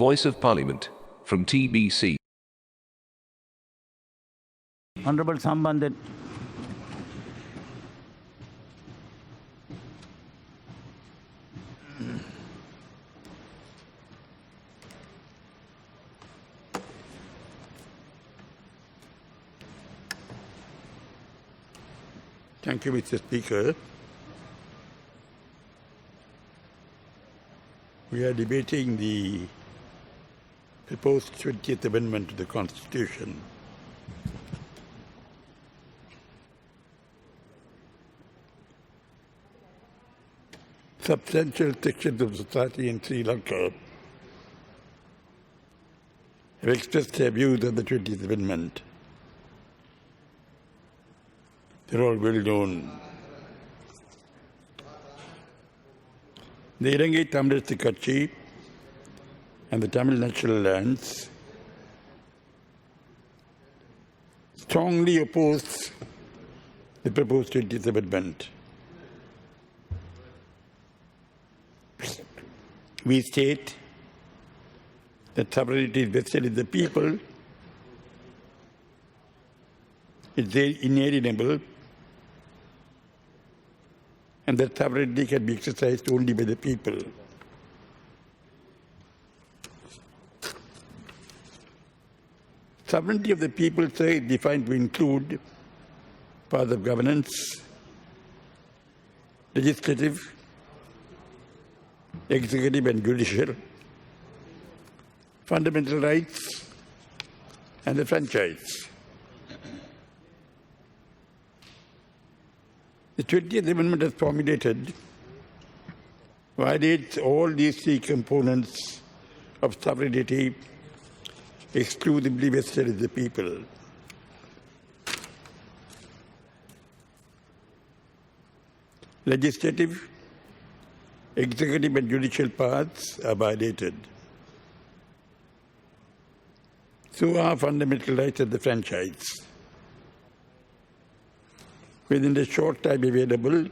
Voice of Parliament, from TBC. Honorable Sambandhan. Thank you, Mr. Speaker. We are debating the proposed 20th Amendment to the Constitution. Substantial sections of society in Sri Lanka have expressed their views on the 20th Amendment. They're all well known. The Ilangai Tamil Katchi and the Tamil National Alliance strongly oppose the proposed 20th Amendment. We state that sovereignty is vested in the people, it's inalienable, and that sovereignty can be exercised only by the people. Sovereignty of the people, sir, is defined to include powers of governance, legislative, executive and judicial, fundamental rights, and the franchise. The 20th Amendment as formulated violates all these three components of sovereignty exclusively vested in the people. Legislative, executive and judicial powers are violated. So are fundamental rights of the franchise. Within the short time available,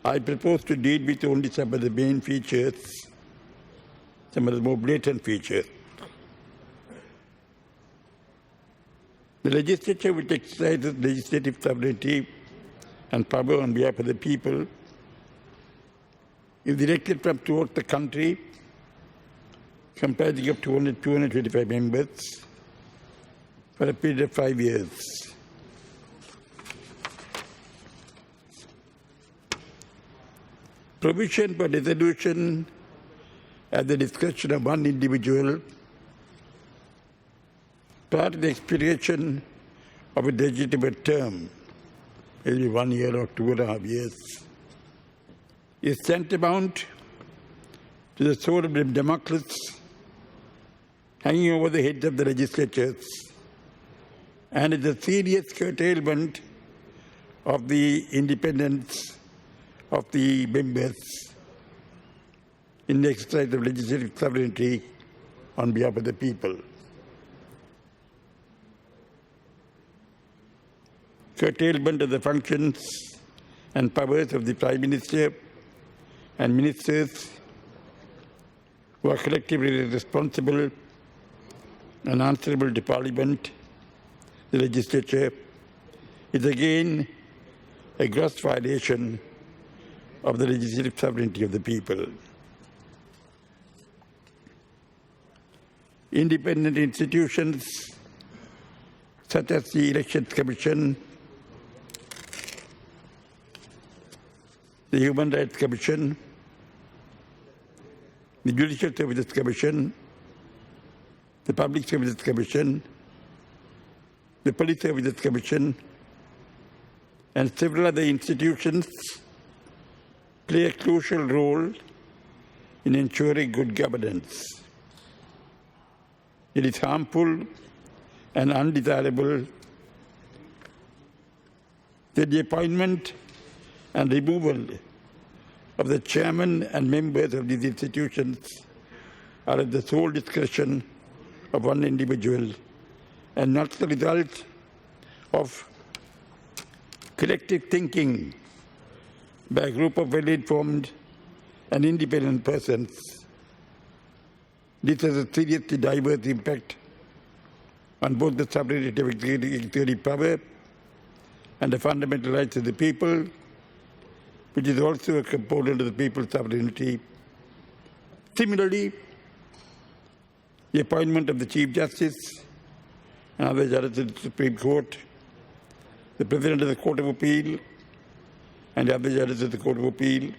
I propose to deal with only some of the main features, some of the more blatant features. The legislature, which exercises legislative sovereignty and power on behalf of the people, is elected from throughout the country, comprising of 225 members, for a period of 5 years. Provision for dissolution at the discretion of one individual prior to the expiration of a legitimate term, maybe 1 year or 2.5 years, is tantamount to the sword of Damocles hanging over the heads of the legislatures, and is a serious curtailment of the independence of the members in the exercise of legislative sovereignty on behalf of the people. Curtailment of the functions and powers of the Prime Minister and ministers who are collectively responsible and answerable to Parliament, the legislature, is again a gross violation of the legislative sovereignty of the people. Independent institutions such as the Elections Commission, the Human Rights Commission, the Judicial Services Commission, the Public Services Commission, the Police Services Commission, and several other institutions play a crucial role in ensuring good governance. It is harmful and undesirable that the appointment and removal of the chairman and members of these institutions are at the sole discretion of one individual and not the result of collective thinking by a group of well-informed and independent persons. This has a seriously diverse impact on both the sovereignty of executive power and the fundamental rights of the people, which is also a component of the people's sovereignty. Similarly, the appointment of the Chief Justice and other judges of the Supreme Court, the President of the Court of Appeal and the other judges of the Court of Appeal,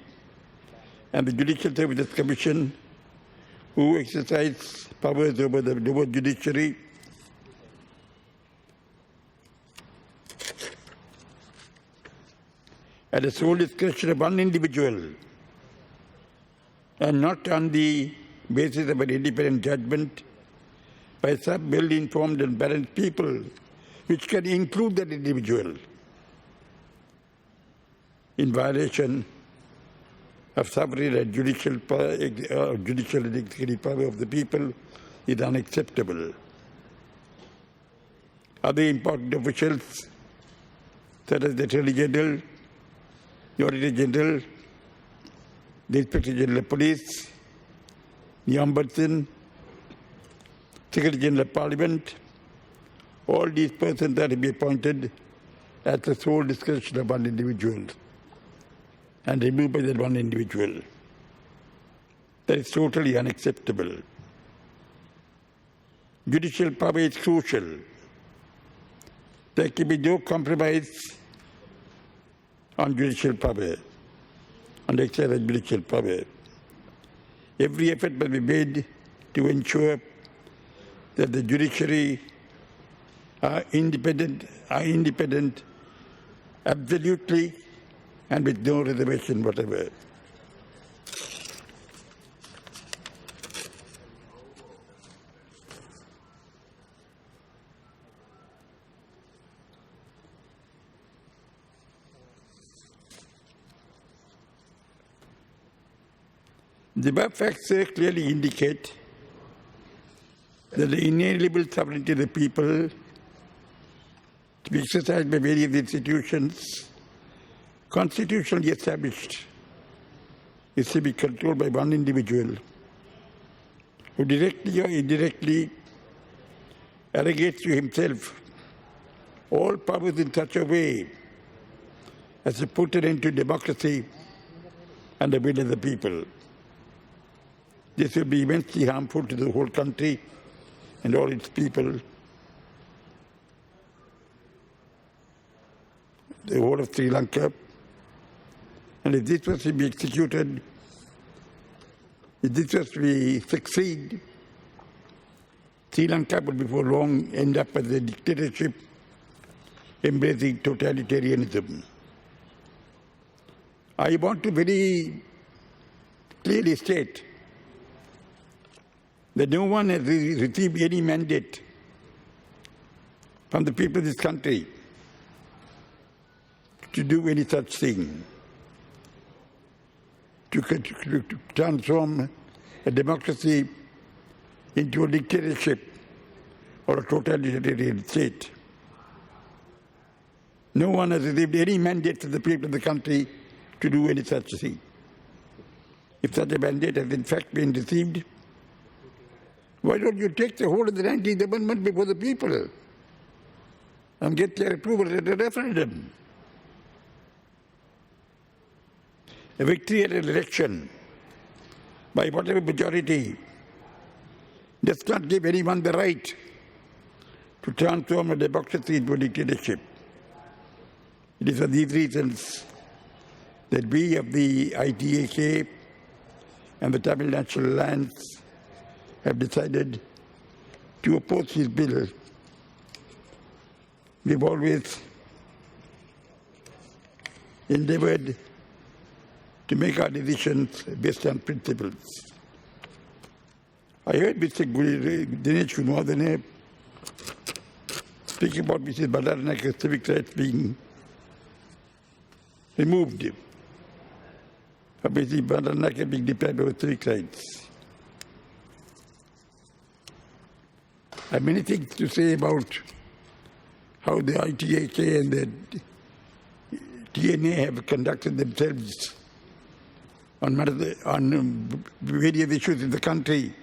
and the Judicial Services Commission, who exercise powers over the judiciary, at the sole discretion of one individual and not on the basis of an independent judgment by some well-informed and balanced people, which can include that individual, in violation of sovereign and judicial and executive power of the people, is unacceptable. Other important officials, such as the Attorney General, the Auditor General, the Inspector General of Police, the Ombudsman, Secretary General of Parliament, all these persons are to be appointed at the sole discretion of one individual and removed by that one individual. That is totally unacceptable. Judicial power is crucial. There can be no compromise on judicial power, on the exercise of judicial power. Every effort must be made to ensure that the judiciary are independent absolutely and with no reservation whatever. The above facts clearly indicate that the inalienable sovereignty of the people to be exercised by various institutions constitutionally established is to be controlled by one individual who directly or indirectly arrogates to himself all powers in such a way as to put an end to democracy and the will of the people. This will be immensely harmful to the whole country and all its people. The whole of Sri Lanka. And if this was to be executed, if this was to succeed, Sri Lanka would before long end up as a dictatorship embracing totalitarianism. I want to very clearly state that no one has received any mandate from the people of this country to do any such thing, to transform a democracy into a dictatorship or a totalitarian state. No one has received any mandate from the people of the country to do any such thing. If such a mandate has in fact been received, why don't you take the whole of the 19th Amendment before the people and get their approval at a referendum? A victory at an election by whatever majority does not give anyone the right to transform a democracy into a dictatorship. It is for these reasons that we of the ITAK and the Tamil National Alliance have decided to oppose this bill. We've always endeavored to make our decisions based on principles. I heard Mr. Dinesh Gunawardene speaking about Mrs. Bandaranaike's civic rights being removed, or Mrs. Bandaranaike being deprived of civic rights. I have many things to say about how the ITAK and the TNA have conducted themselves on various issues in the country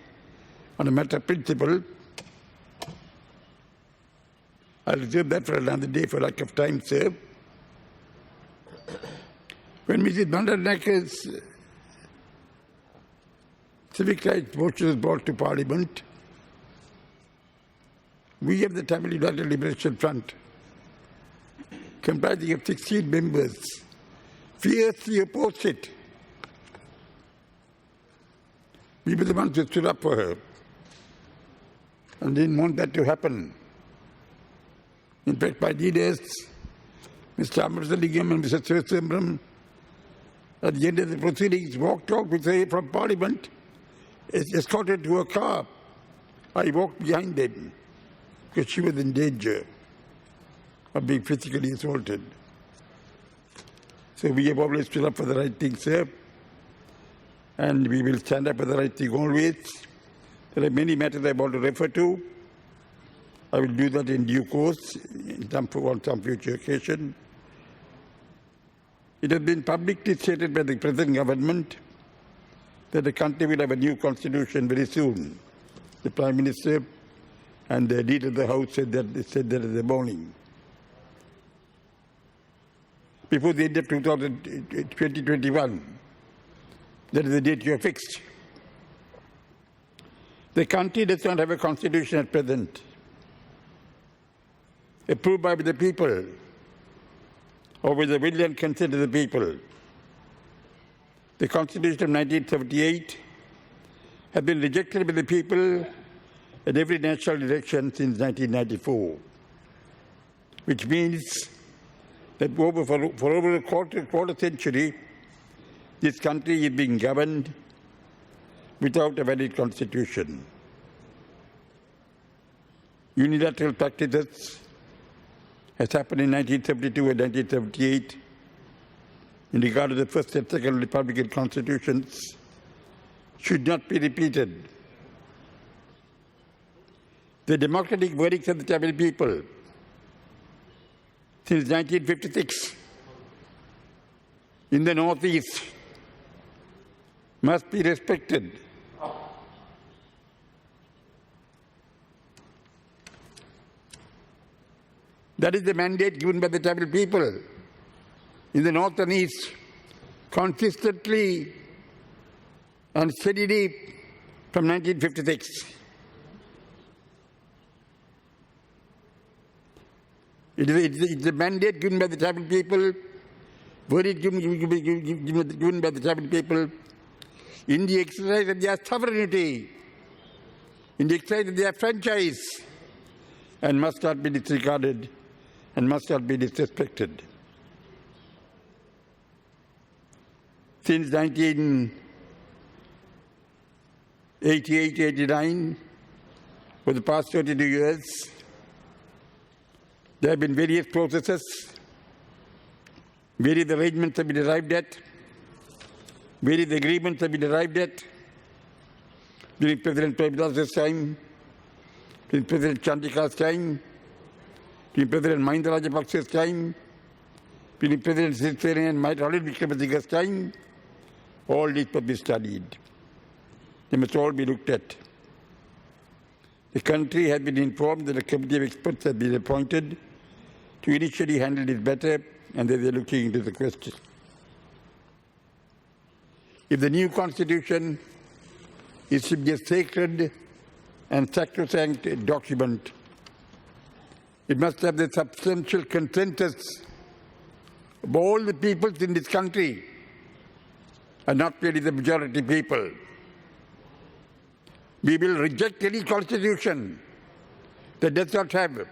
on a matter of principle. I'll reserve that for another day for lack of time, sir. When Mrs. Bandaranaike's civic rights motion was brought to Parliament, we of the Tamil United Liberation Front, comprising of 16 members, fiercely opposed it. We were the ones who stood up for her and didn't want that to happen. In fact, my leaders, Mr. Amritsarlingam and Mr. Sivasambram, at the end of the proceedings, walked out with her from Parliament, escorted to a car. I walked behind them because she was in danger of being physically assaulted. So we have always stood up for the right thing, sir, and we will stand up for the right thing always. There are many matters I want to refer to. I will do that in due course, on some future occasion. It has been publicly stated by the present government that the country will have a new constitution very soon. The Prime Minister and the leader of the House said that in the morning. Before the end of 2021, that is the date you have fixed. The country does not have a constitution at present, approved by the people or with the will and consent of the people. The Constitution of 1978 has been rejected by the people at every national election since 1994, which means that for over a quarter century, this country is being governed without a valid constitution. Unilateral practices has happened in 1972 and 1978 in regard to the first and second Republican constitutions should not be repeated. The democratic verdicts of the Tamil people since 1956 in the Northeast must be respected. That is the mandate given by the Tamil people in the North and East, consistently and steadily from 1956. It is the mandate given by the Tamil people, verdict given by the Tamil people in the exercise of their sovereignty, in the exercise of their franchise, and must not be disregarded and must not be disrespected. Since 1988-89, for the past 32 years, there have been various processes, various arrangements have been arrived at, various agreements have been arrived at during President Premadasa's time, during President Chandika's time, during President Mahinda Rajapaksa's time, during President Sirisena and Ranil Wickremesinghe's time. All these must be studied. They must all be looked at. The country has been informed that a committee of experts has been appointed to initially handle this matter, and they are looking into the question. If the new constitution is to be a sacred and sacrosanct document, it must have the substantial consensus of all the peoples in this country, and not merely the majority people. We will reject any constitution that does not have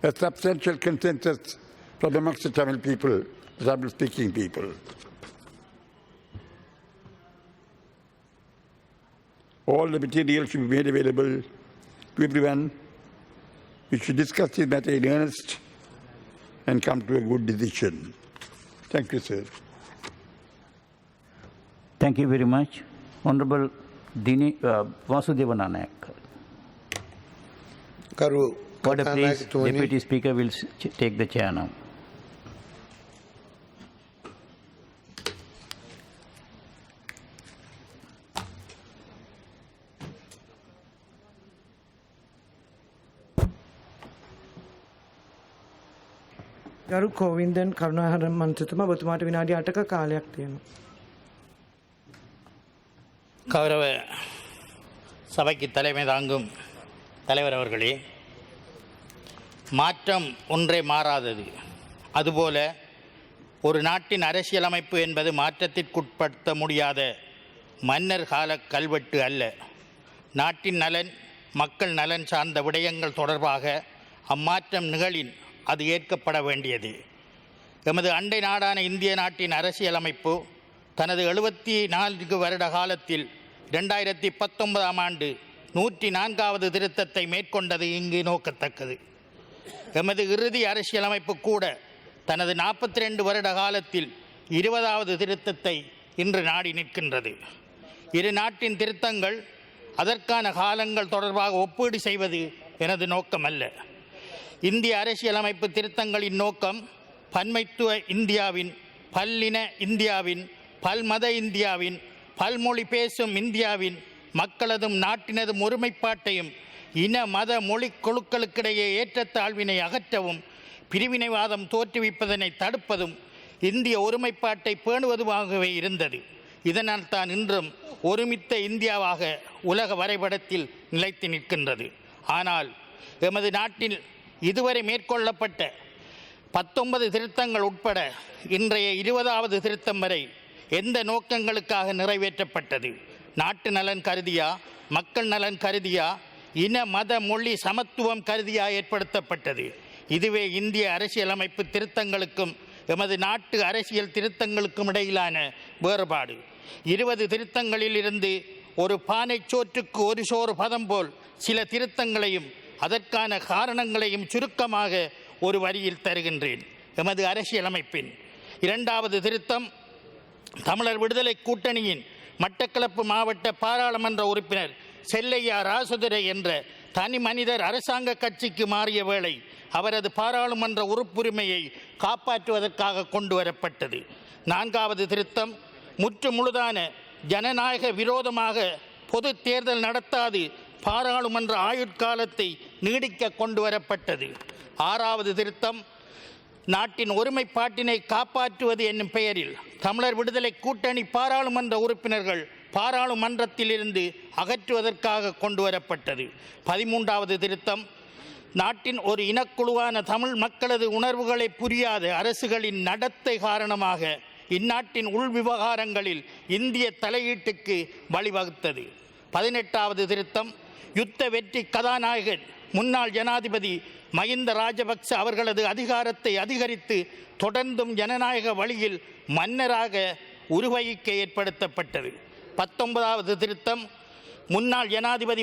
a substantial consensus from amongst the Tamil people, the Tamil-speaking people. All the material should be made available to everyone. We should discuss this matter in earnest and come to a good decision. Thank you, sir. Thank you very much. Honorable Vasudeva Nanak. Karu Order, please. Katanayak Deputy Speaker will take the chair now. ගරු කෝවින්දන් කරුණාහරන් මන්ත්‍රතුමා ඔබතුමාට විනාඩි 8ක කාලයක් තියෙනවා. கௌரவ சபைக்கு தலைமை தாங்கும் தலைவர் அவர்களே, மாற்றம் ஒன்றே மாறாதது. அதுபோல ஒரு நாட்டின் அரசியலமைப்பு என்பது மாற்றத்திற்குட்படுத்த முடியாத மன்னர் கால கல்வெட்டு அல்ல. நாட்டின் நலன், மக்கள் நலன் சார்ந்த விடயங்கள் தொடர்பாக அம்மாற்றம் நிகழின் அது ஏற்கப்பட வேண்டியது. எமது அண்டை நாடான இந்திய நாட்டின் அரசியலமைப்பு தனது 74 வருட காலத்தில் 2019ஆம் ஆண்டு 104வது திருத்தத்தை மேற்கொண்டது இங்கு நோக்கத்தக்கது. எமது இறுதி அரசியலமைப்பு கூட தனது 42 வருட காலத்தில் 20வது திருத்தத்தை இன்று நாடி நிற்கின்றது. இரு நாட்டின் திருத்தங்கள், அதற்கான காலங்கள் தொடர்பாக ஒப்பீடு செய்வது எனது நோக்கமல்ல. இந்திய அரசியலமைப்பு திருத்தங்களின் நோக்கம் பன்மைத்துவ இந்தியாவின், பல்லின இந்தியாவின், பல்மத இந்தியாவின், பல்மொழி பேசும் இந்தியாவின் மக்களதும் நாட்டினதும் ஒருமைப்பாட்டையும் இன மத மொழி குழுக்களுக்கிடையே ஏற்றத்தாழ்வினை அகற்றவும், பிரிவினைவாதம் தோற்றுவிப்பதனை தடுப்பதும், இந்திய ஒருமைப்பாட்டை பேணுவதுமாகவே இருந்தது. இதனால் தான் இன்றும் ஒருமித்த இந்தியாவாக உலக வரைபடத்தில் நிலைத்து நிற்கின்றது. ஆனால் எமது நாட்டில் இதுவரை மேற்கொள்ளப்பட்ட 19 திருத்தங்கள் உட்பட இன்றைய 20வது திருத்தம் வரை எந்த நோக்கங்களுக்காக நிறைவேற்றப்பட்டது? நாட்டு நலன் கருதியா, மக்கள் நலன் கருதியா, இன மத மொழி சமத்துவம் கருதியா ஏற்படுத்தப்பட்டது? இதுவே இந்திய அரசியலமைப்பு திருத்தங்களுக்கும் எமது நாட்டு அரசியல் திருத்தங்களுக்கும் இடையிலான வேறுபாடு. 20 திருத்தங்களில் இருந்து ஒரு பானை சோற்றுக்கு ஒரு சோறு பதம் போல் சில திருத்தங்களையும் அதற்கான காரணங்களையும் சுருக்கமாக ஒரு வரியில் தருகின்றேன். எமது அரசியலமைப்பின் 2வது திருத்தம் தமிழர் விடுதலை கூட்டணியின் மட்டக்களப்பு மாவட்ட பாராளுமன்ற உறுப்பினர் செல்லையா ராசுதுரை என்ற தனி மனிதர் அரசாங்க கட்சிக்கு மாறிய வேளை அவரது பாராளுமன்ற உறுப்புரிமையை காப்பாற்றுவதற்காக கொண்டு வரப்பட்டது. 4வது திருத்தம் முற்று முழுதான ஜனநாயக விரோதமாக பொது தேர்தல் நடத்தாது பாராளுமன்ற ஆயுட்காலத்தை நீடிக்க கொண்டு வரப்பட்டது. 6வது திருத்தம் நாட்டின் ஒருமைப்பாட்டினை காப்பாற்றுவது என்னும் பெயரில் தமிழர் விடுதலை கூட்டணி பாராளுமன்ற உறுப்பினர்கள் பாராளுமன்றத்திலிருந்து அகற்றுவதற்காக கொண்டு வரப்பட்டது. 13வது திருத்தம் நாட்டின் ஒரு இனக்குழுவான தமிழ் மக்களது உணர்வுகளை புரியாத அரசுகளின் நடத்தை காரணமாக இந்நாட்டின் உள் விவகாரங்களில் இந்திய தலையீட்டுக்கு வழிவகுத்தது. 18வது திருத்தம் யுத்த வெற்றி கதாநாயகன் முன்னாள் ஜனாதிபதி மஹிந்த ராஜபக்ச அவர்களது அதிகாரத்தை அதிகரித்து தொடர்ந்தும் ஜனநாயக வழியில் மன்னராக உருவகிக்க ஏற்படுத்தப்பட்டது. 19வது திருத்தம் முன்னாள் ஜனாதிபதி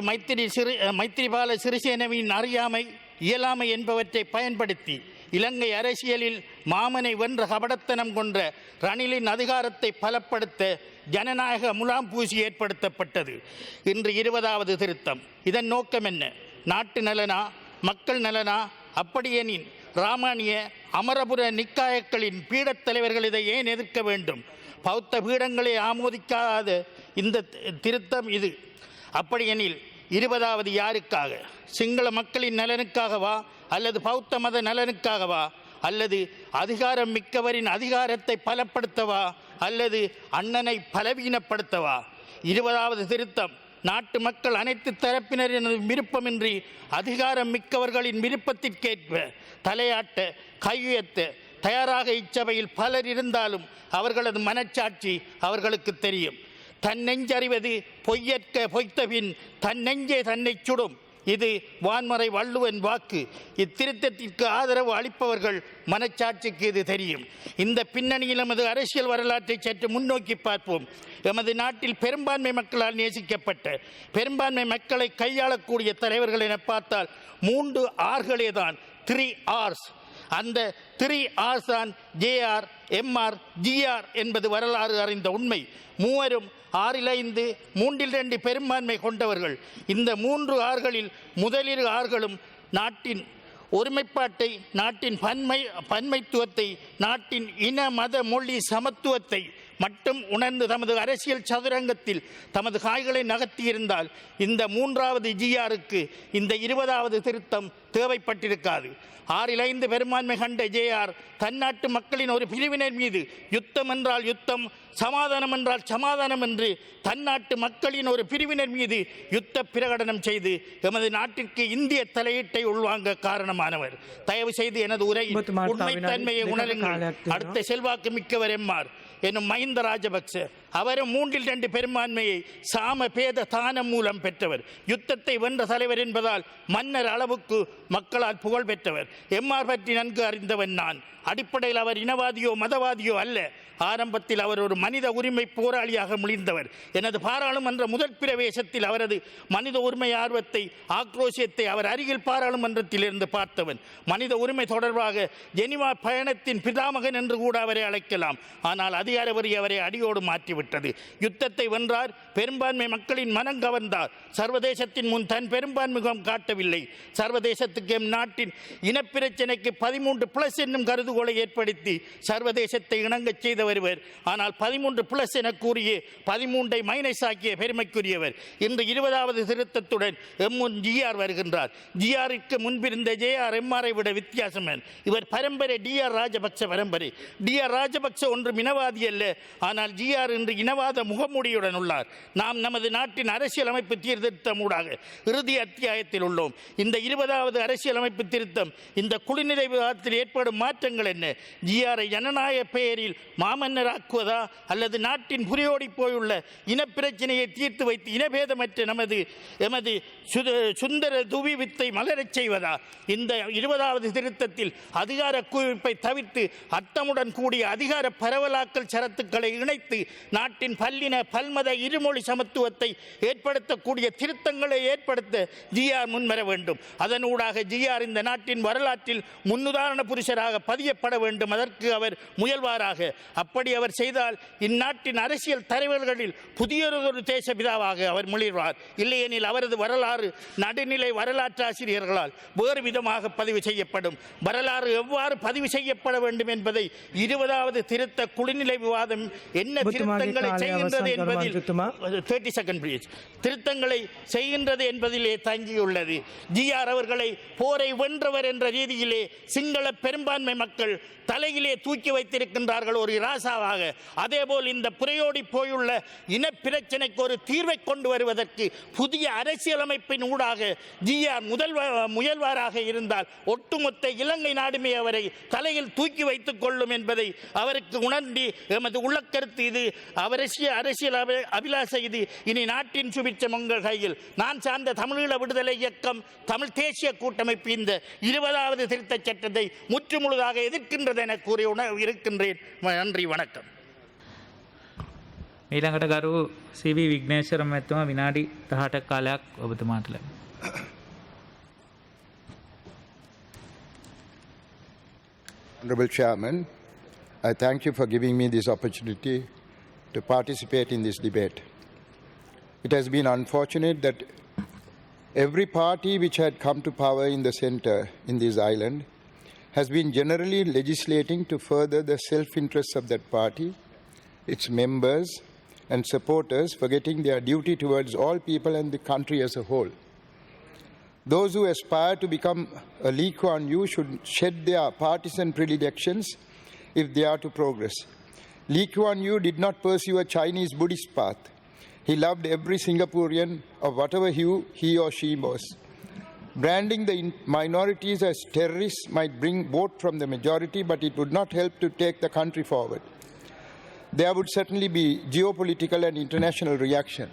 மைத்திரிபால சிறிசேனவின் அறியாமை, இயலாமை என்பவற்றை பயன்படுத்தி இலங்கை அரசியலில் மாமனை வென்ற கபடத்தனம் கொன்ற ரணிலின் அதிகாரத்தை பலப்படுத்த ஜனநாயக முலாம் பூசி ஏற்படுத்தப்பட்டது. இன்று 20வது திருத்தம். இதன் நோக்கம் என்ன? நாட்டு நலனா, மக்கள் நலனா? அப்படியெனின் ராமானிய அமரபுர நிக்காயக்களின் பீடத் தலைவர்கள் இதை ஏன் எதிர்க்க வேண்டும்? பௌத்த பீடங்களை ஆமோதிக்காத இந்த திருத்தம் இது. அப்படியெனில் 20வது யாருக்காக? சிங்கள மக்களின் நலனுக்காகவா, அல்லது பௌத்த மத நலனுக்காகவா, அல்லது அதிகாரம் மிக்கவரின் அதிகாரத்தை பலப்படுத்தவா, அல்லது அண்ணனை பலவீனப்படுத்தவா? 20வது திருத்தம் நாட்டு மக்கள் அனைத்து தரப்பினரின் விருப்பமின்றி அதிகாரம் மிக்கவர்களின் விருப்பத்திற்கேற்ப தலையாட்ட, கையுயர்த்த தயாராக இச்சபையில் பலர் இருந்தாலும் அவர்களது மனச்சாட்சி அவர்களுக்கு தெரியும். தன் நெஞ்சறிவது பொய்யற்க பொய்த்தபின் தன் நெஞ்சே தன்னை சுடும். இது வான்மறை வள்ளுவன் வாக்கு. இத்திருத்தத்திற்கு ஆதரவு அளிப்பவர்கள் மனச்சாட்சிக்கு இது தெரியும். இந்த பின்னணியில் எமது அரசியல் வரலாற்றை சற்று முன்னோக்கி பார்ப்போம். எமது நாட்டில் பெரும்பான்மை மக்களால் நேசிக்கப்பட்ட, பெரும்பான்மை மக்களை கையாளக்கூடிய தலைவர்கள் என பார்த்தால் 3 ஆர்களே தான், 3 Rs. அந்த 3 Rs தான் JR, MR, GR என்பது வரலாறு அறிந்த உண்மை. மூவரும் 6/5, 3/2 பெரும்பான்மை கொண்டவர்கள். இந்த 3 ஆறுகளில் முதலிரு ஆறுகளும் நாட்டின் ஒருமைப்பாட்டை, நாட்டின் பன்மைத்துவத்தை, நாட்டின் இன மத மொழி சமத்துவத்தை மட்டும் உணர்ந்து தமது அரசியல் சதுரங்கத்தில் தமது காய்களை நகர்த்தியிருந்தால் இந்த 3வது GRக்கு இந்த 20வது திருத்தம் தேவைப்பட்டிருக்காது. 6-5 பெரும்பான்மை கண்ட ஜேஆர் தன்னாட்டு மக்களின் ஒரு பிரிவினர் மீது யுத்தம் என்றால் யுத்தம், சமாதானம் என்றால் சமாதானம் என்று தன்னாட்டு மக்களின் ஒரு பிரிவினர் மீது யுத்த பிரகடனம் செய்து எமது நாட்டிற்கு இந்திய தலையீட்டை உள்வாங்க காரணமானவர். தயவு செய்து எனது உரை உண்மைத்தன்மையை உணருங்கள். அடுத்த செல்வாக்கு மிக்கவர் எம்மார் என்னும் மஹிந்த ராஜபக்ச அவரும் 3/2 பெரும்பான்மையை சாம பேத தானம் மூலம் பெற்றவர். யுத்தத்தை வென்ற தலைவர் என்பதால் மன்னர் அளவுக்கு மக்களால் புகழ் பெற்றவர். எம்ஆர் பற்றி நன்கு அறிந்தவன் நான். அடிப்படையில் அவர் இனவாதியோ மதவாதியோ அல்ல. ஆரம்பத்தில் அவர் ஒரு மனித உரிமை போராளியாக முடிந்தவர். எனது பாராளுமன்ற முதல் பிரவேசத்தில் அவரது மனித உரிமை ஆர்வத்தை ஆக்ரோஷத்தை அவர் அருகில் பாராளுமன்றத்தில் இருந்து பார்த்தவன். மனித உரிமை தொடர்பாக ஜெனிவா பயணத்தின் பிதாமகன் என்று கூட அவரை அழைக்கலாம். ஆனால் அதிகார வரி அவரை அடியோடு மாற்றிவிட்டது. யுத்தத்தை வென்றார், பெரும்பான்மை மக்களின் மனம் கவர்ந்தார். சர்வதேசத்தின் முன் தன் பெரும்பான்மைகம் காட்டவில்லை. சர்வதேசத்துக்கு எம் நாட்டின் இனப்பிரச்சனைக்கு 13+ என்னும் கருதுகோளை ஏற்படுத்தி சர்வதேசத்தை இணங்கச் செய்த வருவர். ஆனால் 13+ என கூறிய 13ஐ மைனஸ் ஆக்கிய பெருமைக்குரியவர். இன்று 20வது திருத்தத்துடன் எம்முன் ஜிஆர் வருகின்றார். ஜிஆருக்கு முன்பிருந்த ஜேஆர் எம்ஆரை விட வித்தியாசம். இவர் பரம்பரை டிஆர் ராஜபக்ச பரம்பரை. டிஆர் ராஜபக்ச ஒன்றும் இனவாதி அல்ல. ஆனால் ஜிஆர் இன்று இனவாத முகமூடியுடன் உள்ளார். நாம் நமது நாட்டின் அரசியலமைப்பு சீர்திருத்தம் ஊடாக இறுதி அத்தியாயத்தில் உள்ளோம். இந்த 20வது அரசியலமைப்பு திருத்தம் இந்த குடிநிலை விவாதத்தில் ஏற்படும் மாற்றங்கள் என்ன? ஜிஆரை ஜனநாயக பெயரில் மாமன்னராக்குவதா அல்லது நாட்டின் புரியோடி போயுள்ள இனப்பிரச்சனையை தீர்த்து வைத்து இனபேதமற்ற எமது சுந்தர துவி வித்தை மலரச் செய்வதா? இந்த 20வது திருத்தத்தில் அதிகார குவிப்பை தவிர்த்து அர்த்தமுடன் கூடிய அதிகார பரவலாக்கல் சரத்துக்களை இணைத்து நாட்டின் பல்லின பல்மத இருமொழி சமத்துவத்தை ஏற்படுத்தக்கூடிய திருத்தங்களை ஏற்படுத்த ஜிஆர் முன்வர வேண்டும். அதனூடாக ஜிஆர் இந்த நாட்டின் வரலாற்றில் முன்னுதாரண புருஷராக பதியப்பட வேண்டும். அதற்கு அவர் முயல்வாராக. அப்படி அவர் செய்தால் இந்நாட்டின் அரசியல் தலைவர்களில் புதியொரு தேசபிதாவாக அவர் முயல்வார். இல்லையெனில் அவரது வரலாறு நடுநிலை வரலாற்றாசிரியர்களால் வேறு விதமாக பதிவு செய்யப்படும். வரலாறு எவ்வாறு பதிவு செய்யப்பட வேண்டும் என்பதை 20வது திருத்த குடிநிலை விவாதம் என்ன திருத்தங்களை செய்கின்றது என்பதில் 30 செகண்ட் ப்ளீஸ் திருத்தங்களை செய்கின்றது என்பதிலே தங்கியுள்ளது. ஜிஆர் அவர்களை போரை வென்றவர் என்ற ரீதியிலே சிங்கள பெரும்பான்மை மக்கள் தலையிலே தூக்கி வைத்திருக்கின்றார்கள் ஒரு இராசாவாக. அதேபோல் இந்த புரையோடி போயுள்ள இனப்பிரச்சனைக்கு ஒரு தீர்வை கொண்டு வருவதற்கு புதிய அரசியலமைப்பின் ஊடாக ஜிஆர் முயல்வாராக இருந்தால் ஒட்டுமொத்த இலங்கை நாடுமே அவரை தலையில் தூக்கி வைத்துக் கொள்ளும் என்பதை அவருக்கு உணர்ந்து எமது உள்ளக்கருத்து இது. அரசியல் அபிலாச இது. இனி நாட்டின் சுபிட்சம் உங்கள் கையில். நான் சார்ந்த தமிழீழ விடுதலை இயக்கம் தமிழ் தேசிய கூட்டமைப்பு இந்த 20வது திருத்தச் சட்டத்தை முற்றுமுழுதாக எதிர்க்கின்றது என கூறி இருக்கின்றேன். நன்றி, வணக்கம். ඊළඟට ගරු සීවී විග්නේශ්වර මැතිතුමා විනාඩි 18ක් කාලයක් ඔබතුමාට ලැබෙනවා. Honorable Chairman, I thank you for giving me this opportunity to participate in this debate. It has been unfortunate that every party which had come to power in the center in this island has been generally legislating to further the self-interests of that party, its members and supporters, forgetting their duty towards all people and the country as a whole. Those who aspire to become a Lee Kuan Yew should shed their partisan predilections if they are to progress. Lee Kuan Yew did not pursue a Chinese Buddhist path. He loved every Singaporean of whatever hue he or she was. Branding the minorities as terrorists might bring vote from the majority, but it would not help to take the country forward. There would certainly be geopolitical and international reaction.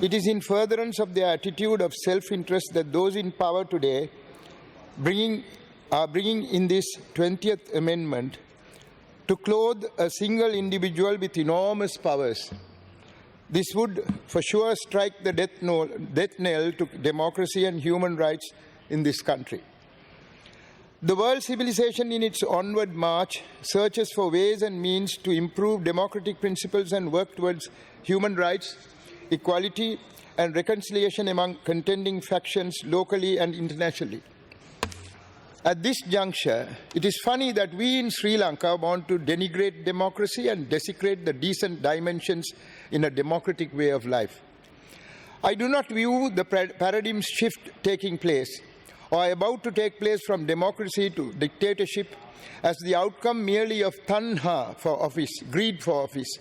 It is in furtherance of their attitude of self-interest that those in power today are bringing in this 20th amendment to clothe a single individual with enormous powers. This would for sure strike the death knell to democracy and human rights in this country. The world civilization in its onward march searches for ways and means to improve democratic principles and work towards human rights, equality and reconciliation among contending factions locally and internationally. At this juncture, it is funny that we in Sri Lanka want to denigrate democracy and desecrate the decent dimensions in a democratic way of life. I do not view the paradigm shift taking place or about to take place from democracy to dictatorship as the outcome merely of tanha for office, greed for office.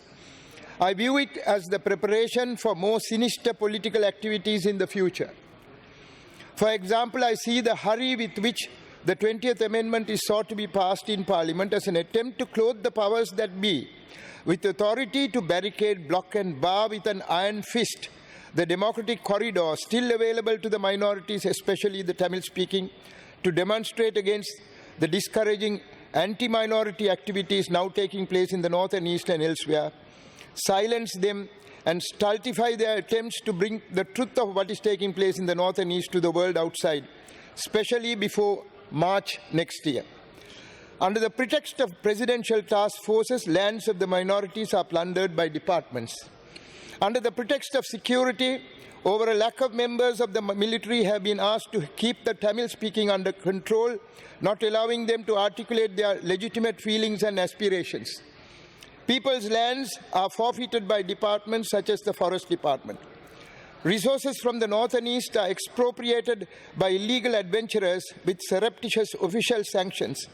I view it as the preparation for more sinister political activities in the future. For example, I see the hurry with which the 20th Amendment is sought to be passed in Parliament as an attempt to clothe the powers that be with authority to barricade, block and bar with an iron fist the democratic corridor still available to the minorities, especially the Tamil-speaking, to demonstrate against the discouraging anti-minority activities now taking place in the north and east and elsewhere, silence them and stultify their attempts to bring the truth of what is taking place in the north and east to the world outside, especially before March next year. Under the pretext of presidential task forces, lands of the minorities are plundered by departments. Under the pretext of security, over a lakh of members of the military have been asked to keep the Tamil-speaking under control, not allowing them to articulate their legitimate feelings and aspirations. People's lands are forfeited by departments such as the Forest Department. Resources from the north and east are expropriated by illegal adventurers with surreptitious official sanctions.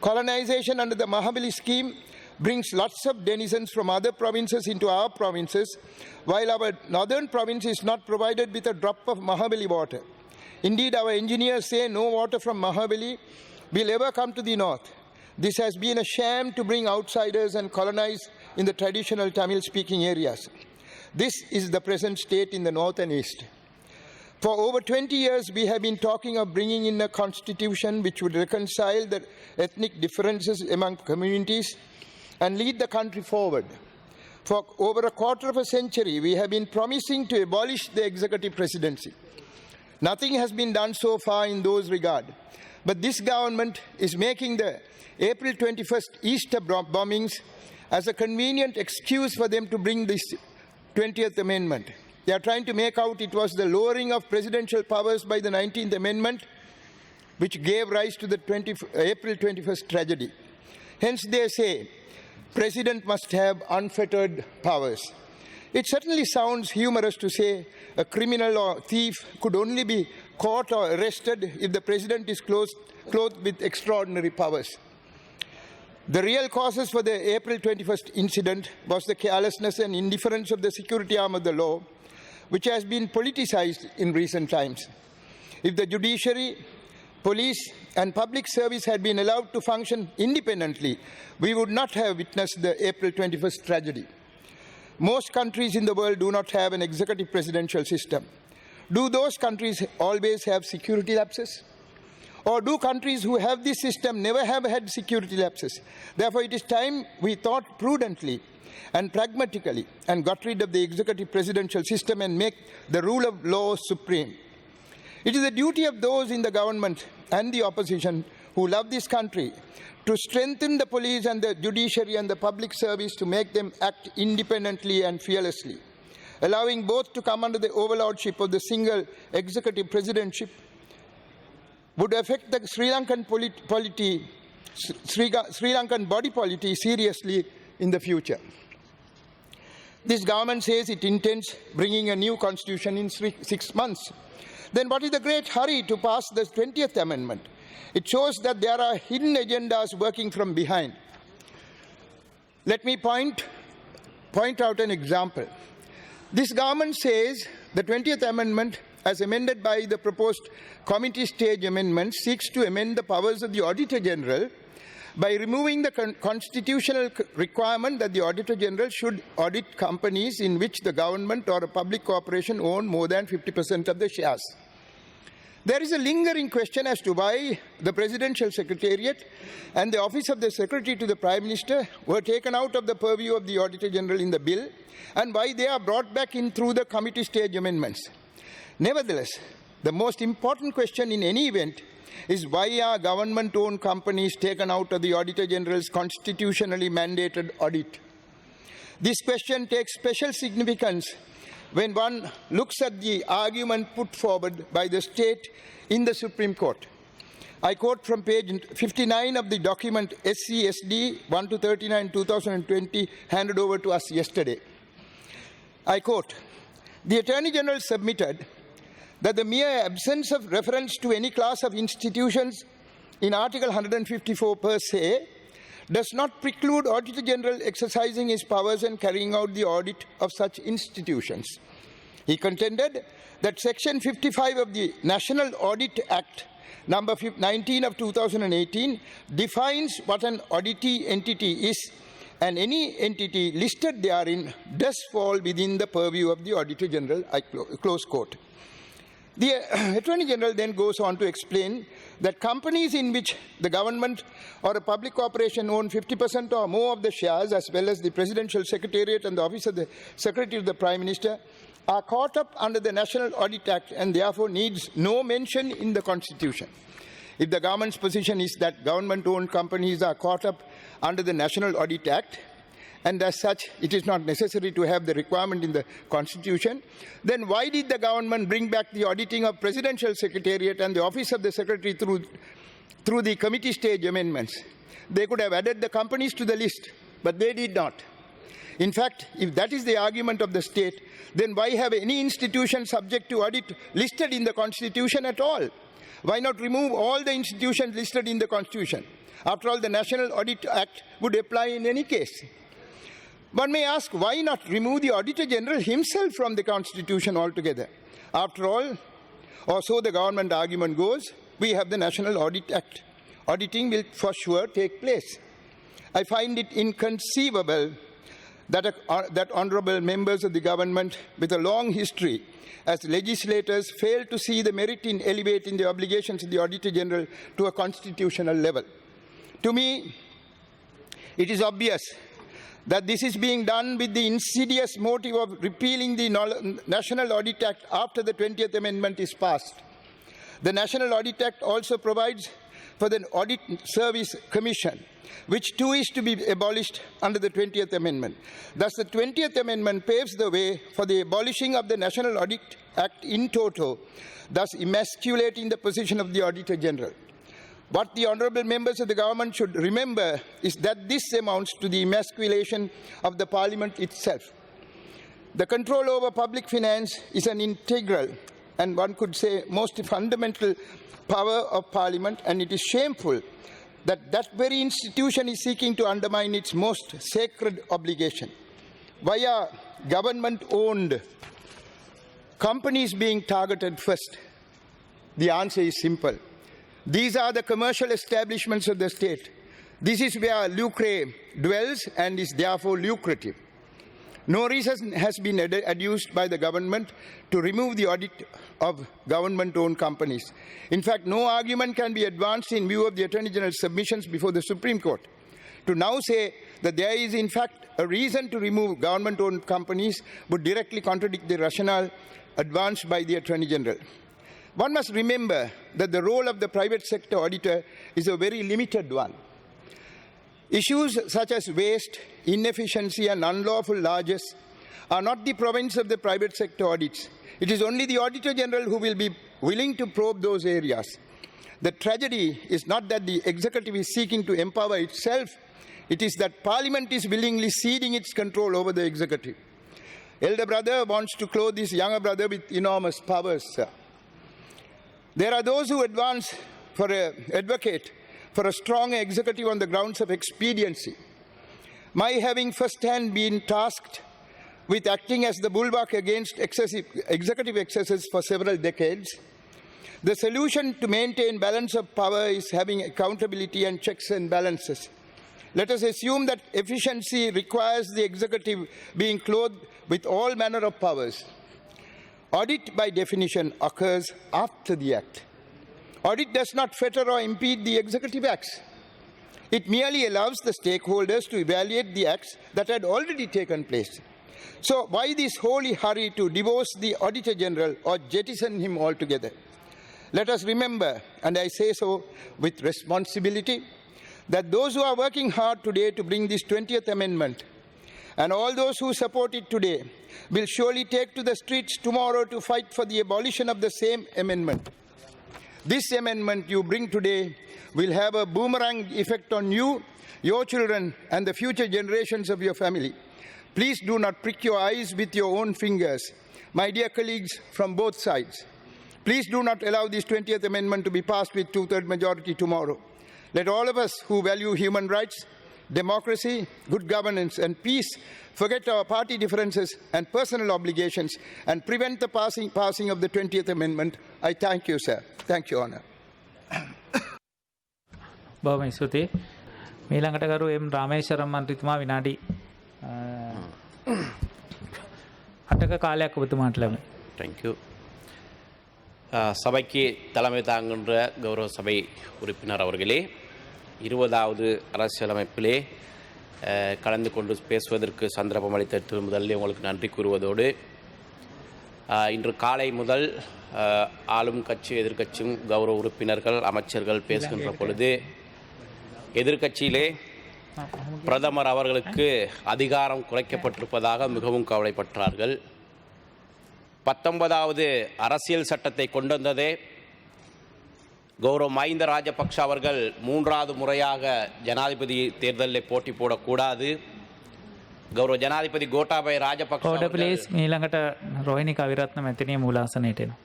Colonization under the Mahabali scheme brings lots of denizens from other provinces into our provinces, while our northern province is not provided with a drop of Mahabali water. Indeed, our engineers say no water from Mahabali will ever come to the north. This has been a sham to bring outsiders and colonize in the traditional Tamil-speaking areas. This is the present state in the north and east. For over 20 years, we have been talking of bringing in a constitution which would reconcile the ethnic differences among communities and lead the country forward. For over a quarter of a century, we have been promising to abolish the executive presidency. Nothing has been done so far in those regards. But this government is making the April 21st Easter bombings as a convenient excuse for them to bring this 20th Amendment. They are trying to make out it was the lowering of presidential powers by the 19th Amendment which gave rise to the April 21st tragedy. Hence they say, President must have unfettered powers. It certainly sounds humorous to say a criminal or thief could only be caught or arrested if the President is clothed with extraordinary powers. The real causes for the April 21st incident was the carelessness and indifference of the security arm of the law, which has been politicized in recent times. If the judiciary, police and public service had been allowed to function independently, we would not have witnessed the April 21st tragedy. Most countries in the world do not have an executive presidential system. Do those countries always have security lapses? Or do countries who have this system never have had security lapses? Therefore, it is time we thought prudently and pragmatically and got rid of the executive presidential system and make the rule of law supreme. It is the duty of those in the government and the opposition who love this country to strengthen the police and the judiciary and the public service to make them act independently and fearlessly, allowing both to come under the overlordship of the single executive presidentship would affect the Sri Lankan body polity seriously in the future. This government says it intends bringing a new constitution in 6 months. Then what is the great hurry to pass the 20th Amendment? It shows that there are hidden agendas working from behind. Let me point out an example. This government says the 20th Amendment, as amended by the proposed committee stage amendment, seeks to amend the powers of the Auditor General by removing the constitutional requirement that the Auditor General should audit companies in which the government or a public corporation own more than 50% of the shares. There is a lingering question as to why the Presidential Secretariat and the Office of the Secretary to the Prime Minister were taken out of the purview of the Auditor General in the bill and why they are brought back in through the committee stage amendments. Nevertheless, the most important question in any event is why are government-owned companies taken out of the Auditor General's constitutionally mandated audit? This question takes special significance when one looks at the argument put forward by the state in the Supreme Court. I quote from page 59 of the document SCSD 1-39 2020 handed over to us yesterday. I quote, "The Attorney General submitted that the mere absence of reference to any class of institutions in Article 154 per se does not preclude Auditor General exercising his powers and carrying out the audit of such institutions. He contended that Section 55 of the National Audit Act number 19 of 2018 defines what an auditee entity is, and any entity listed therein does fall within the purview of the Auditor General, close quote. The Attorney General then goes on to explain that companies in which the government or a public corporation own 50% or more of the shares, as well as the Presidential Secretariat and the Office of the Secretary of the Prime Minister, are caught up under the National Audit Act and therefore needs no mention in the Constitution. If the government's position is that government-owned companies are caught up under the National Audit Act, and as such it is not necessary to have the requirement in the Constitution, then why did the government bring back the auditing of Presidential Secretariat and the Office of the Secretary through the committee stage amendments? They could have added the companies to the list, but they did not. In fact, if that is the argument of the state, then why have any institution subject to audit listed in the Constitution at all? Why not remove all the institutions listed in the Constitution? After all, the National Audit Act would apply in any case. One may ask, why not remove the Auditor General himself from the Constitution altogether? After all, or so the government argument goes, we have the National Audit Act. Auditing will for sure take place. I find it inconceivable that honourable members of the government with a long history as legislators fail to see the merit in elevating the obligations of the Auditor General to a constitutional level. To me, it is obvious that this is being done with the insidious motive of repealing the National Audit Act after the 20th Amendment is passed. The National Audit Act also provides for the Audit Service Commission, which too is to be abolished under the 20th Amendment. Thus, the 20th Amendment paves the way for the abolishing of the National Audit Act in toto, thus emasculating the position of the Auditor General. What the honourable members of the government should remember is that this amounts to the emasculation of the Parliament itself. The control over public finance is an integral and one could say most fundamental power of Parliament, and it is shameful that that very institution is seeking to undermine its most sacred obligation. Why are government-owned companies being targeted first? The answer is simple. These are the commercial establishments of the state. This is where lucre dwells and is therefore lucrative. No reason has been adduced by the government to remove the audit of government-owned companies. In fact, no argument can be advanced in view of the Attorney General's submissions before the Supreme Court. To now say that there is in fact a reason to remove government-owned companies would directly contradict the rationale advanced by the Attorney General. One must remember that the role of the private sector auditor is a very limited one. Issues such as waste, inefficiency and unlawful largesse are not the province of the private sector audits. It is only the Auditor General who will be willing to probe those areas. The tragedy is not that the executive is seeking to empower itself, it is that Parliament is willingly ceding its control over the executive. Elder brother wants to clothe his younger brother with enormous powers, sir. There are those who advocate for a strong executive on the grounds of expediency. My having first-hand been tasked with acting as the bulwark against executive excesses for several decades, the solution to maintain balance of power is having accountability and checks and balances. Let us assume that efficiency requires the executive being clothed with all manner of powers. Audit, by definition, occurs after the act. Audit does not fetter or impede the executive acts. It merely allows the stakeholders to evaluate the acts that had already taken place. So why this holy hurry to divorce the Auditor General or jettison him altogether? Let us remember, and I say so with responsibility, that those who are working hard today to bring this 20th Amendment and all those who support it today will surely take to the streets tomorrow to fight for the abolition of the same amendment. This amendment you bring today will have a boomerang effect on you, your children, and the future generations of your family. Please do not prick your eyes with your own fingers. My dear colleagues from both sides, Please do not allow this 20th Amendment to be passed with two-thirds majority tomorrow. Let all of us who value human rights, democracy, good governance and peace forget our party differences and personal obligations and prevent the passing of the 20th Amendment. I thank you, sir. Thank you, Honor. බොහොම ස්තුතියි. මීළඟට ගරු එම් රාමේශ්වරම් මන්ත්‍රීතුමා විනාඩි 8ක කාලයක් ඔබතුමාට ලැබෙනවා. Thank you. சபைக்கு தலைமை தாங்குகின்ற கௌரவ சபை உறுப்பினர் அவர்களே, 20வது அரசியலமைப்பிலே கலந்து கொண்டு பேசுவதற்கு சந்தர்ப்பம் அளித்த முதலில் உங்களுக்கு நன்றி கூறுவதோடு, இன்று காலை முதல் ஆளும் கட்சி எதிர்க்கட்சியும் கௌரவ உறுப்பினர்கள் அமைச்சர்கள் பேசுகின்ற பொழுது எதிர்க்கட்சியிலே பிரதமர் அவர்களுக்கு அதிகாரம் குறைக்கப்பட்டிருப்பதாக மிகவும் கவலைப்பட்டார்கள். 19வது அரசியல் சட்டத்தை கொண்டு வந்ததே கௌரவ மஹிந்த ராஜபக்ஷ அவர்கள் 3வது முறையாக ஜனாதிபதி தேர்தலில் போட்டி போடக்கூடாது. ගෞරව ජනාධිපති ගෝඨාභය රාජපක්ෂ ඕඩර් ප්ලීස් ඊළඟට රෝහිණී කවිරත්න මැතිණිය මූලාසනයට එනවා.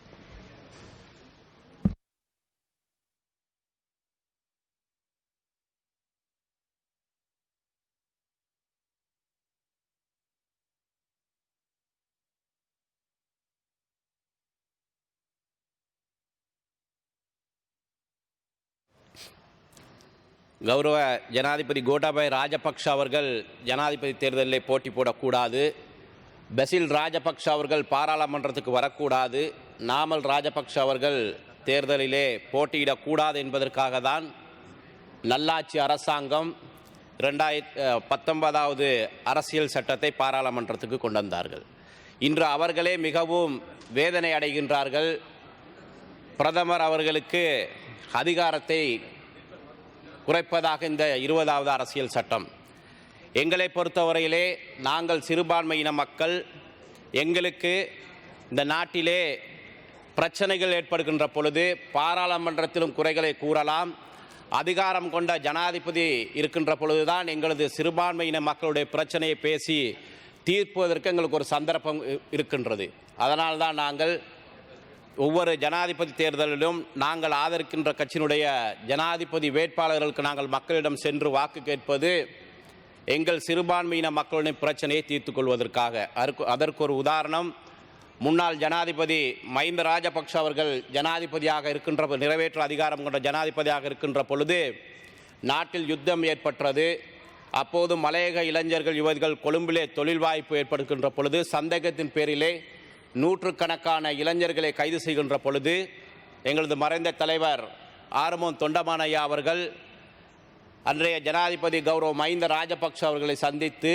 கௌரவ ஜனாதிபதி கோட்டாபய ராஜபக்ஷ அவர்கள் ஜனாதிபதி தேர்தலில் போட்டி போடக்கூடாது. பசில் ராஜபக்ஷ அவர்கள் பாராளுமன்றத்துக்கு வரக்கூடாது. நாமல் ராஜபக்ஷ அவர்கள் தேர்தலிலே போட்டியிடக்கூடாது என்பதற்காக தான் நல்லாட்சி அரசாங்கம் 2019வது அரசியல் சட்டத்தை பாராளுமன்றத்துக்கு கொண்டு வந்தார்கள். இன்று அவர்களே மிகவும் வேதனை அடைகின்றார்கள். பிரதமர் அவர்களுக்கு அதிகாரத்தை குறைப்பதாக இந்த 20வது அரசியல் சட்டம். எங்களை பொறுத்தவரையிலே நாங்கள் சிறுபான்மையின மக்கள், எங்களுக்கு இந்த நாட்டிலே பிரச்சனைகள் ஏற்படுகின்ற பொழுது பாராளுமன்றத்திலும் குறைகளை கூறலாம். அதிகாரம் கொண்ட ஜனாதிபதி இருக்கின்ற பொழுதுதான் எங்களது சிறுபான்மையின மக்களுடைய பிரச்சனையை பேசி தீர்ப்பதற்கு எங்களுக்கு ஒரு சந்தர்ப்பம் இருக்கின்றது. அதனால்தான் நாங்கள் ஒவ்வொரு ஜனாதிபதி தேர்தலிலும் நாங்கள் ஆதரிக்கின்ற கட்சியினுடைய ஜனாதிபதி வேட்பாளர்களுக்கு நாங்கள் மக்களிடம் சென்று வாக்கு கேட்பது எங்கள் சிறுபான்மையின மக்களுடைய பிரச்சனையை தீர்த்து கொள்வதற்காக. அதற்கு ஒரு உதாரணம், முன்னாள் ஜனாதிபதி மஹிந்த ராஜபக்ஷ அவர்கள் ஜனாதிபதியாக இருக்கின்ற நிறைவேற்று அதிகாரம் கொண்ட ஜனாதிபதியாக இருக்கின்ற பொழுது நாட்டில் யுத்தம் ஏற்பட்டது. அப்போது மலையக இளைஞர்கள் யுவதிகள் கொழும்பிலே தொழில் வாய்ப்பு ஏற்படுகின்ற பொழுது சந்தேகத்தின் பேரிலே நூற்றுக்கணக்கான இளைஞர்களை கைது செய்கின்ற பொழுது எங்களது மறைந்த தலைவர் ஆறுமுகம் தொண்டமானையா அவர்கள் அன்றைய ஜனாதிபதி கௌரவ மஹிந்த ராஜபக்ஷ அவர்களை சந்தித்து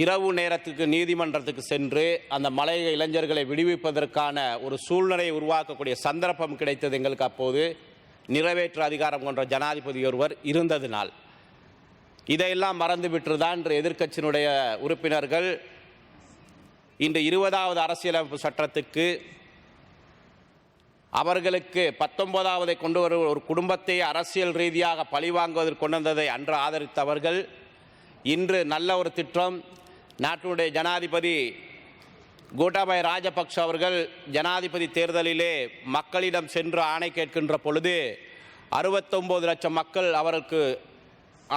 இரவு நேரத்துக்கு நீதிமன்றத்துக்கு சென்று அந்த மலையக இளைஞர்களை விடுவிப்பதற்கான ஒரு சூழ்நிலையை உருவாக்கக்கூடிய சந்தர்ப்பம் கிடைத்தது எங்களுக்கு. அப்போது நிறைவேற்று அதிகாரம் கொண்ட ஜனாதிபதி ஒருவர் இருந்ததினால் இதையெல்லாம் மறந்துவிட்டுதான் இன்று எதிர்க்கட்சியினுடைய உறுப்பினர்கள் இன்று 20வது அரசியலமைப்பு சட்டத்துக்கு அவர்களுக்கு 19வது கொண்டு வரும் ஒரு குடும்பத்தை அரசியல் ரீதியாக பழிவாங்குவதற்கு கொண்டு வந்ததை அன்று ஆதரித்தவர்கள் இன்று நல்ல ஒரு திட்டம், நாட்டினுடைய ஜனாதிபதி கோட்டாபய ராஜபக்ஷ அவர்கள் ஜனாதிபதி தேர்தலிலே மக்களிடம் சென்று ஆணை கேட்கின்ற பொழுது 69 லட்சம் மக்கள் அவருக்கு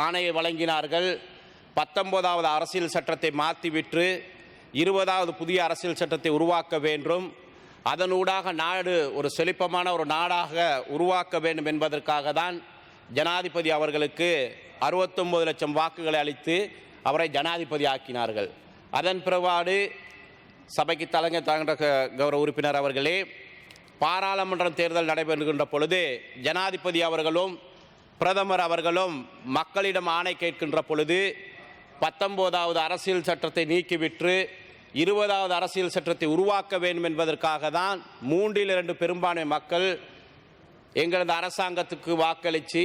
ஆணையை வழங்கினார்கள். 19வது அரசியல் சட்டத்தை மாற்றிவிட்டு 20வது புதிய அரசியல் சட்டத்தை உருவாக்க வேண்டும், அதனூடாக நாடு ஒரு செழிப்பமான ஒரு நாடாக உருவாக்க வேண்டும் என்பதற்காக தான் ஜனாதிபதி அவர்களுக்கு 69 லட்சம் வாக்குகளை அளித்து அவரை ஜனாதிபதி ஆக்கினார்கள். அதன் பிறகு சபைக்கு தலைமை தாங்கின்ற கௌரவ உறுப்பினர் அவர்களே, பாராளுமன்ற தேர்தல் நடைபெறுகின்ற பொழுது ஜனாதிபதி அவர்களும் பிரதமர் அவர்களும் மக்களிடம் ஆணை கேட்கின்ற பொழுது 19வது அரசியல் சட்டத்தை நீக்கிவிட்டு 20வது அரசியல் சட்டத்தை உருவாக்க வேண்டும் என்பதற்காக தான் 3/2 பெரும்பான்மை மக்கள் எங்களது அரசாங்கத்துக்கு வாக்களித்து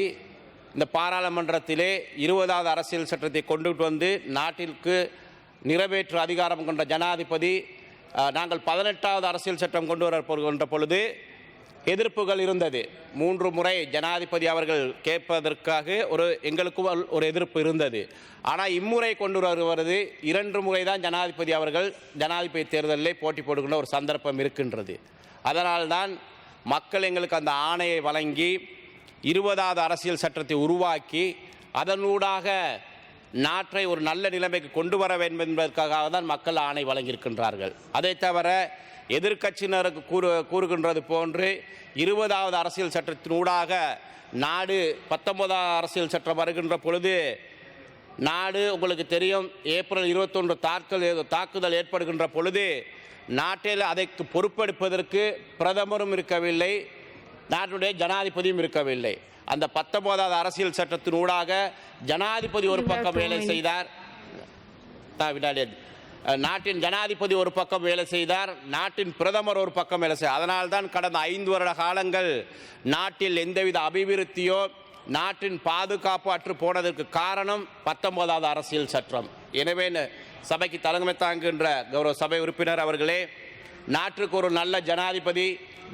இந்த பாராளுமன்றத்திலே 20வது அரசியல் சட்டத்தை கொண்டுட்டு வந்து நாட்டிற்கு நிறைவேற்று அதிகாரம் கொண்ட ஜனாதிபதி நாங்கள் 18வது அரசியல் சட்டம் கொண்டு வரப்போகின்ற பொழுது எதிர்ப்புகள் இருந்தது. 3 முறை ஜனாதிபதி அவர்கள் கேட்பதற்காக எங்களுக்கு ஒரு எதிர்ப்பு இருந்தது. ஆனால் இம்முறை கொண்டு வருவது 2 முறை தான் ஜனாதிபதி அவர்கள் ஜனாதிபதி தேர்தலில் போட்டி போடுகின்ற ஒரு சந்தர்ப்பம் இருக்கின்றது. அதனால்தான் மக்கள் எங்களுக்கு அந்த ஆணையை வழங்கி 20வது அரசியல் சட்டத்தை உருவாக்கி அதனூடாக நாட்டை ஒரு நல்ல நிலைமைக்கு கொண்டு வர வேண்டும் என்பதற்காக தான் மக்கள் ஆணை வழங்கியிருக்கின்றார்கள். அதை தவிர எதிர்க்கட்சியினருக்கு கூறுகின்றது போன்று 20வது அரசியல் சட்டத்தினூடாக நாடு 19வது அரசியல் சட்டம் வருகின்ற பொழுது நாடு உங்களுக்கு தெரியும் ஏப்ரல் 21 தாக்குதல் ஏற்படுகின்ற பொழுது நாட்டில் அதற்கு பொறுப்பெடுப்பதற்கு பிரதமரும் இருக்கவில்லை, நாட்டுடைய ஜனாதிபதியும் இருக்கவில்லை. அந்த 19வது அரசியல் சட்டத்தினூடாக ஜனாதிபதி ஒரு பக்கம் வேலை செய்தார், நாட்டின் ஜனாதிபதி ஒரு பக்கம் வேலை செய்தார், நாட்டின் பிரதமர் ஒரு பக்கம் வேலை செய்தார். அதனால்தான் கடந்த 5 வருட காலங்கள் நாட்டில் எந்தவித அபிவிருத்தியோ நாட்டின் பாதுகாப்பு அற்று போனதற்கு காரணம் 19வது அரசியல் சட்டம். எனவே சபைக்கு தலைமை தாங்குகின்ற கௌரவ சபை உறுப்பினர் அவர்களே, நாட்டுக்கு ஒரு நல்ல ஜனாதிபதி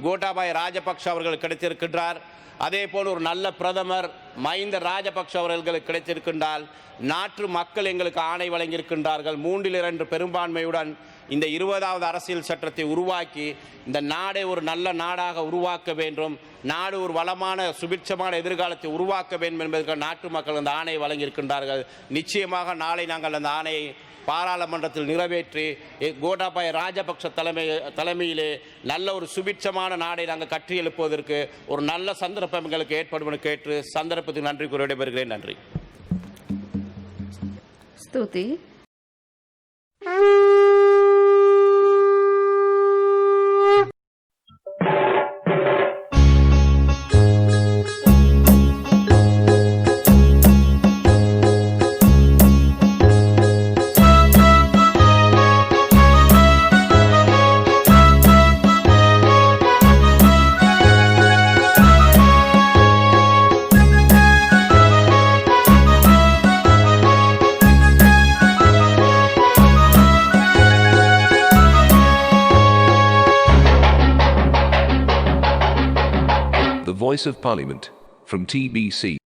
கோட்டாபாய ராஜபக்ஷ அவர்கள் கிடைத்திருக்கின்றார். அதே போல் ஒரு நல்ல பிரதமர் மஹிந்த ராஜபக்ஷ அவர்களுக்கு கிடைத்திருக்கின்றால் நாட்டு மக்கள் எங்களுக்கு ஆணை வழங்கியிருக்கின்றார்கள். 3/2 பெரும்பான்மையுடன் இந்த 20வது அரசியல் சட்டத்தை உருவாக்கி இந்த நாடை ஒரு நல்ல நாடாக உருவாக்க வேண்டும், நாடு ஒரு வளமான சுபிட்சமான எதிர்காலத்தை உருவாக்க வேண்டும் என்பதற்கு நாட்டு மக்கள் அந்த ஆணையை வழங்கியிருக்கின்றார்கள். நிச்சயமாக நாளை நாங்கள் அந்த ஆணையை பாராளுமன்றத்தில் நிறைவேற்றி கோட்டாபாய ராஜபக்ஷ தலைமையிலே நல்ல ஒரு சுபிட்சமான நாடை நாங்கள் கட்டி எழுப்புவதற்கு ஒரு நல்ல சந்தர்ப்பம் எங்களுக்கு ஏற்படும் என கேட்டு சந்தர்ப்பத்துக்கு நன்றி கூறி விடைபெறுகிறேன். நன்றி. ஸ்துதி. The Voice of Parliament, from TBC.